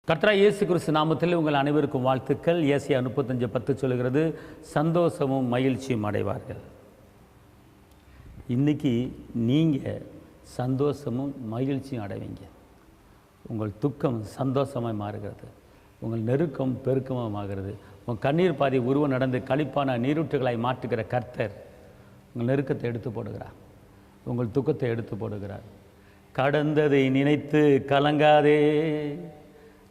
கர்த்தராகிய இயேசு கிறிஸ்து நாமத்தில் உங்கள் அனைவருக்கும் வாழ்த்துக்கள். ஏசாயா 35:10 சொல்கிறது, சந்தோஷமும் மகிழ்ச்சியும் அடைவார்கள். இன்றைக்கி நீங்கள் சந்தோஷமும் மகிழ்ச்சியும் அடைவீங்க. உங்கள் துக்கம் சந்தோஷமாக மாறுகிறது, உங்கள் நெருக்கம் பெருக்கமாக மாறுகிறது. உங்கள் கண்ணீர் பாதி உருவம் நடந்து களிப்பான நீரூற்றுகளாய் மாற்றுகிற கர்த்தர் உங்கள் நெருக்கத்தை எடுத்து போடுகிறார், உங்கள் துக்கத்தை எடுத்து போடுகிறார். கடந்ததை நினைத்து கலங்காதே,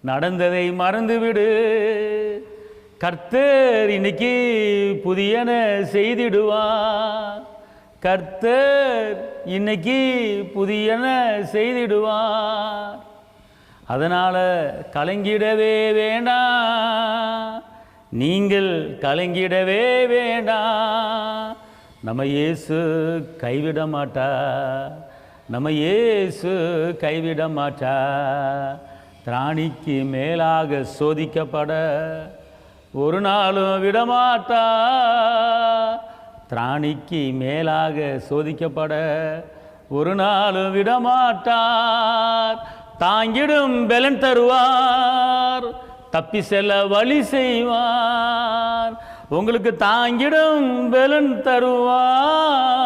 நடந்ததை மறந்துவிடு. கர்த்தர் இன்னைக்கு புதியன செய்திடுவார். கர்த்தர் இன்னைக்கு புதியன செய்திடுவார். அதனால் கலங்கிடவே வேண்டாம், நீங்கள் கலங்கிடவே வேண்டாம். நம்ம இயேசு கைவிட மாட்டார், நம்ம இயேசு கைவிட மாட்டார். திராணிக்கு மேலாக சோதிக்கப்பட ஒரு நாளும் விடமாட்டார். திராணிக்கு மேலாக சோதிக்கப்பட ஒரு நாளும் விடமாட்டார். தாங்கிடும் பலன் தருவார், தப்பி செல்ல வழி செய்வார். உங்களுக்கு தாங்கிடும் பலன் தருவார்,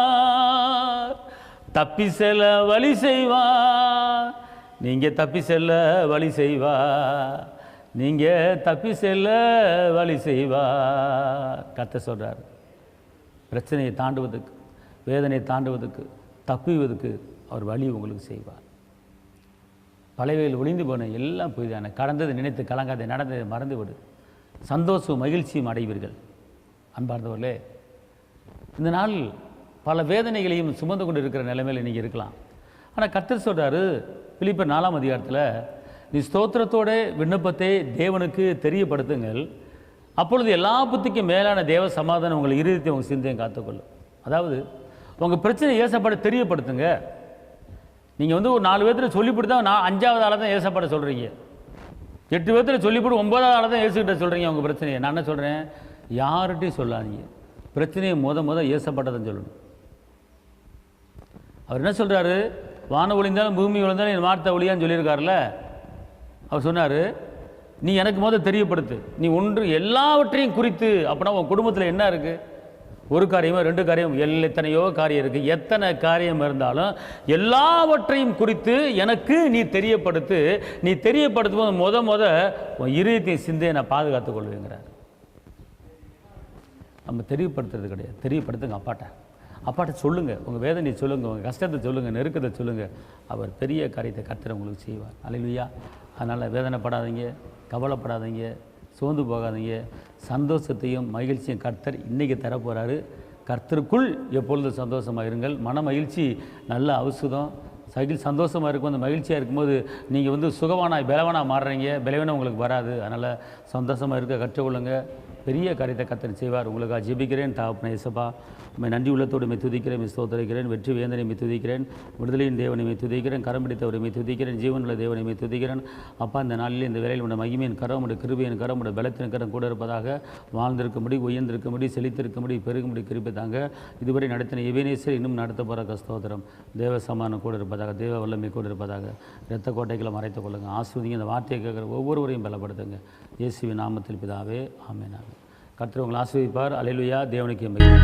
தப்பி செல்ல வழி செய்வார். நீங்கள் தப்பி செல்ல வழி செய்வார், நீங்கள் தப்பி செல்ல வழி செய்வார். கர்த்தர் சொல்கிறார், பிரச்சனையை தாண்டுவதற்கு, வேதனையை தாண்டுவதற்கு, தப்புவதற்கு அவர் வழி உங்களுக்கு செய்வார். பழையவைகள் ஒளிந்து போன எல்லாம் புதிதான. கடந்ததை நினைத்து கலங்காதை, நடந்ததை மறந்து விடு. சந்தோஷம் மகிழ்ச்சியும் அடைவீர்கள். அன்பார்ந்தவர்களே, இந்த நாள் பல வேதனைகளையும் சுமந்து கொண்டு இருக்கிற நிலைமையில் நீங்கள் இருக்கலாம். ஆனால் கர்த்தர் சொல்கிறாரு பிலிப்பியர் 4ஆம் அதிகாரத்தில், நீ ஸ்தோத்திரத்தோட விண்ணப்பத்தை தேவனுக்கு தெரியப்படுத்துங்கள், அப்பொழுது எல்லா புத்திக்கும் மேலான தேவ சமாதானம் உங்கள் இருதயத்தை உங்கள் சிந்தையும் காத்துக்கொள்ளும். அதாவது உங்கள் பிரச்சனை ஏசப்பட தெரியப்படுத்துங்க. நீங்கள் ஒரு 4 பேர்த்தில் சொல்லிவிட்டு தான் 5ஆவது ஆளை தான் ஏசப்பட சொல்கிறீங்க, 8 பேர்த்தில் சொல்லிவிட்டு 9ஆவது ஆளை தான் ஏசுக்கிட்ட சொல்கிறீங்க உங்கள் பிரச்சனையை. நான் என்ன சொல்கிறேன், யார்கிட்டையும் சொல்லாதீங்க, பிரச்சனையை முத ஏசப்பட்டதான் சொல்லணும். அவர் என்ன சொல்கிறாரு, வானம் ஒளிந்தாலும் பூமி ஒளிந்தாலும் என் வார்த்தை ஒளியான்னு சொல்லியிருக்காருல்ல. அவர் சொன்னார், நீ எனக்கு தெரியப்படுத்து. நீ எல்லாவற்றையும் குறித்து. அப்படின்னா உன் குடும்பத்தில் என்ன இருக்குது, ஒரு காரியமோ 2 காரியம், எத்தனையோ காரியம் இருக்குது. எத்தனை காரியம் இருந்தாலும் எல்லாவற்றையும் குறித்து எனக்கு நீ தெரியப்படுத்து. நீ தெரியப்படுத்தும் போது உன் இருதயத்தையும் சிந்தையை நான் பாதுகாத்துக் கொள்வேங்கிறார். நம்ம தெரியப்படுத்துறது கிடையாது, தெரியப்படுத்துங்க அப்பாட்ட சொல்லுங்கள், உங்கள் வேதனையை சொல்லுங்கள், உங்கள் கஷ்டத்தை சொல்லுங்கள், நெருக்கத்தை சொல்லுங்கள். அவர் பெரிய காரியத்தை கர்த்தர் உங்களுக்கு செய்வார். அல்லேலூயா. அதனால் வேதனைப்படாதீங்க, கவலைப்படாதீங்க, சோர்ந்து போகாதீங்க. சந்தோஷத்தையும் மகிழ்ச்சியும் கர்த்தர் இன்றைக்கி தரப்போகிறாரு. கர்த்தருக்குள் எப்பொழுதும் சந்தோஷமாக இருங்கள். மன மகிழ்ச்சி நல்ல ஔஷதம். சந்தோஷமாக இருக்கும், அந்த மகிழ்ச்சியாக இருக்கும்போது நீங்கள் சுகவானாக பலவானாக மாறுறீங்க. பலவீனம் உங்களுக்கு வராது. அதனால் சந்தோஷமாக இருக்க கற்றுக்கொள்ளுங்க. பெரிய காரியத்தை கர்த்தர் செய்வார். உங்களுக்காக ஜெபிக்கிறேன். தகப்பனே இயேசுப்பா, உம்மை நன்றி உள்ளத்தோடு மெய் துதிக்கிறேன், ஸ்தோத்திரிக்கிறேன். வெற்றி வேந்தனை மெய் துதிக்கிறேன், விடுதலையின் தேவனை மெய் துதிக்கிறேன், கரம் பிடித்தவரை மெய் துதிக்கிறேன், ஜீவனுள்ள தேவனை மெய் துதிக்கிறேன். அப்பா, இந்த நாளில் இந்த வேலையில் உடைய மகிமையின் கரம், உடைய கிருபையின் கரம், உடைய பலத்தின் கரம் கூட இருப்பதாக. வாழ்ந்திருக்கும்படி, உயர்ந்திருக்கும்படி, செழித்திருக்கும்படி, பெருகும்படி கிருபைத்தாங்க. இதுவரை நடத்தின எபேனேசர் இன்னும் நடத்த போகிற ஸ்தோத்திரம். தேவ சமானம் கூட இருப்பதாக, தேவ வல்லமை கூட இருப்பதாக. இரத்த கோட்டைகளை மறைத்துக் கொள்ளுங்க. ஆஸ்வதிங்க. இந்த வார்த்தையை கேட்குற ஒவ்வொருவரையும் பலப்படுத்துங்க. இயேசுவின் நாமத்தில் பிதாவே, ஆமென். கர்த்தர் உங்களை ஆசீர்வதிப்பார். அல்லேலூயா. தேவனுக்கு மகிமை.